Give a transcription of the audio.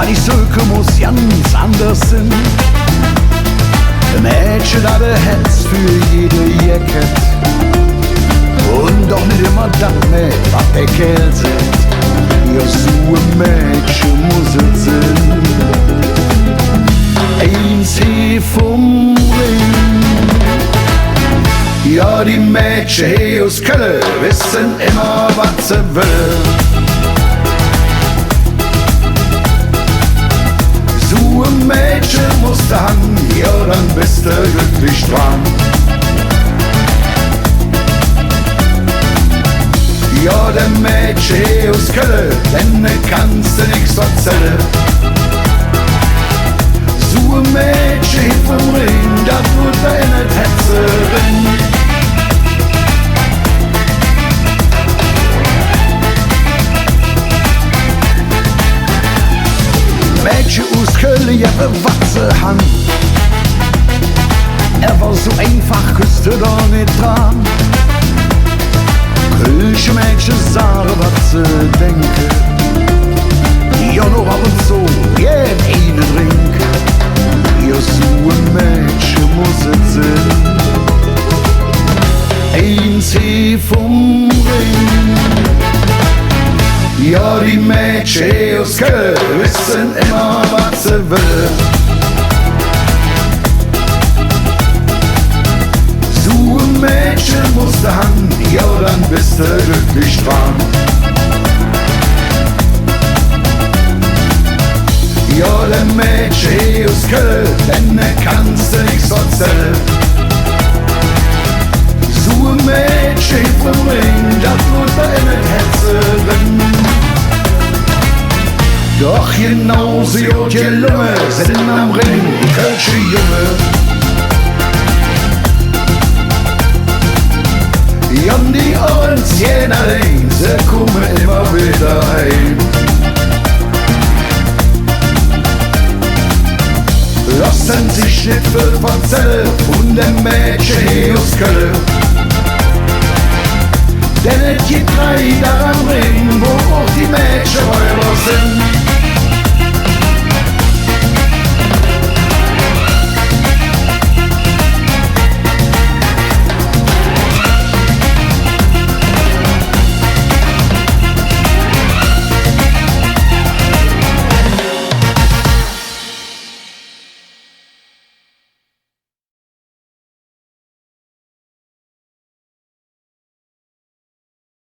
die Söke muss ganz anders sein. Mädchen hat ein Herz für jede Jacket. Und doch nicht immer das mit, was der Kerl sagt. Ja, so ein Mädchen muss es sein. Eins hier vom Ring. Ja, die Mädchen hier aus Kölle wissen immer, was sie will. So ein Mädchen musst du haben, ja, dann bist du glücklich dran. Ja, der Mädchen hier aus Kölle, denn kannst du nichts erzählen. So ein Mädchen hier vom Ring, das wird deine Tänzerin. Mädchen aus Kölle, ja, was sie han. Er war so einfach, küsste da nicht dran. Kölsche Mädchen sagen, was sie denken. Ja, noch ab und zu, ja, einen Drink. Ja, so ein Mädchen muss es sein. Eins hier vom Ring. Ja, die Mädchen aus Kölle wissen immer, was sie will. So ein Mädchen musst du haben, ja, dann bist du glücklich dran. Ja, der Mädchen aus Kölle, denn kannst du nichts erzählen. So ein Mädchen vom Ring, das wird deine Tänzerin. Doch genauso gut gelungen sind am Ring die kölsche Junge. Ja, die uns jener Ring, sie kommen immer wieder heim. Lassen sich nicht viel erzählen von dem Mädchen hier aus Kölle.